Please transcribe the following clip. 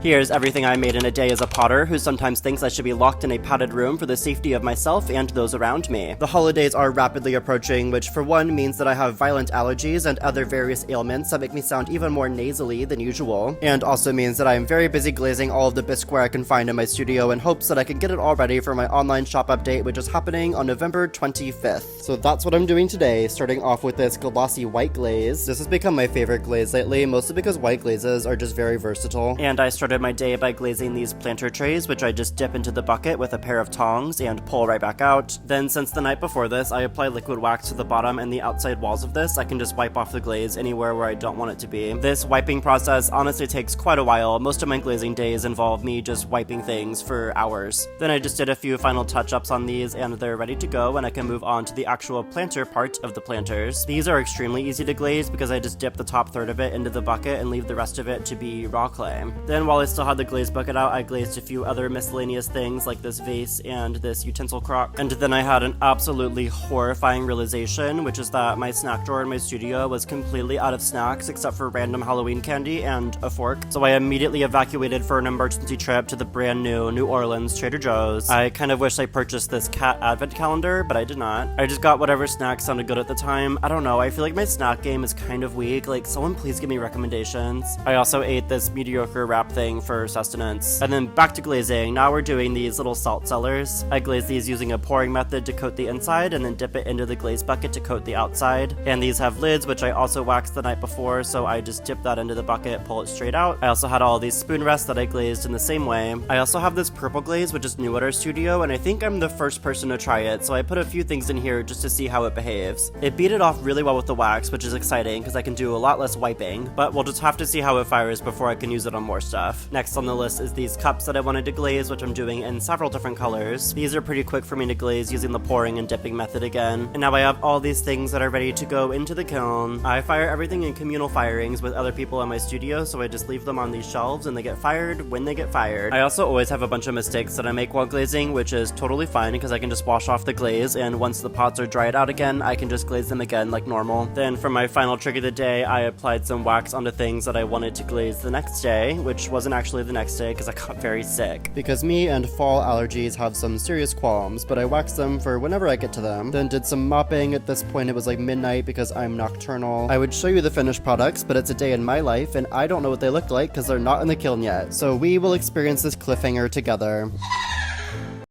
Here's everything I made in a day as a potter who sometimes thinks I should be locked in a padded room for the safety of myself and those around me. The holidays are rapidly approaching, which for one means that I have violent allergies and other various ailments that make me sound even more nasally than usual, and also means that I am very busy glazing all of the bisqueware I can find in my studio in hopes that I can get it all ready for my online shop update, which is happening on November 25th. So that's what I'm doing today, starting off with this glossy white glaze. This has become my favorite glaze lately, mostly because white glazes are just very versatile. And I started my day by glazing these planter trays, which I just dip into the bucket with a pair of tongs and pull right back out. Then, since the night before this, I apply liquid wax to the bottom and the outside walls of this. I can just wipe off the glaze anywhere where I don't want it to be. This wiping process honestly takes quite a while. Most of my glazing days involve me just wiping things for hours. Then I just did a few final touch-ups on these and they're ready to go, and I can move on to the actual planter part of the planters. These are extremely easy to glaze because I just dip the top third of it into the bucket and leave the rest of it to be raw clay. Then while I still had the glaze bucket out, I glazed a few other miscellaneous things like this vase and this utensil crock. And then I had an absolutely horrifying realization, which is that my snack drawer in my studio was completely out of snacks except for random Halloween candy and a fork. So I immediately evacuated for an emergency trip to the brand new New Orleans Trader Joe's. I kind of wish I purchased this cat advent calendar, but I did not. I just got whatever snacks sounded good at the time. I don't know, I feel like my snack game is kind of weak. Like, someone please give me recommendations. I also ate this mediocre wrap thing for sustenance. And then back to glazing. Now we're doing these little salt cellars. I glaze these using a pouring method to coat the inside and then dip it into the glaze bucket to coat the outside. And these have lids, which I also waxed the night before, so I just dip that into the bucket, pull it straight out. I also had all these spoon rests that I glazed in the same way. I also have this purple glaze, which is new at our studio, and I think I'm the first person to try it, so I put a few things in here just to see how it behaves. It beat it off really well with the wax, which is exciting because I can do a lot less wiping, but we'll just have to see how it fires before I can use it on more stuff. Next on the list is these cups that I wanted to glaze, which I'm doing in several different colors. These are pretty quick for me to glaze using the pouring and dipping method again. And now I have all these things that are ready to go into the kiln. I fire everything in communal firings with other people in my studio, so I just leave them on these shelves and they get fired when they get fired. I also always have a bunch of mistakes that I make while glazing, which is totally fine because I can just wash off the glaze, and once the pots are dried out again, I can just glaze them again like normal. Then for my final trick of the day, I applied some wax onto things that I wanted to glaze the next day, which wasn't actually the next day because I got very sick. Because me and fall allergies have some serious qualms, but I waxed them for whenever I get to them. Then did some mopping. At this point it was like midnight because I'm nocturnal. I would show you the finished products, but it's a day in my life and I don't know what they look like because they're not in the kiln yet. So we will experience this cliffhanger together.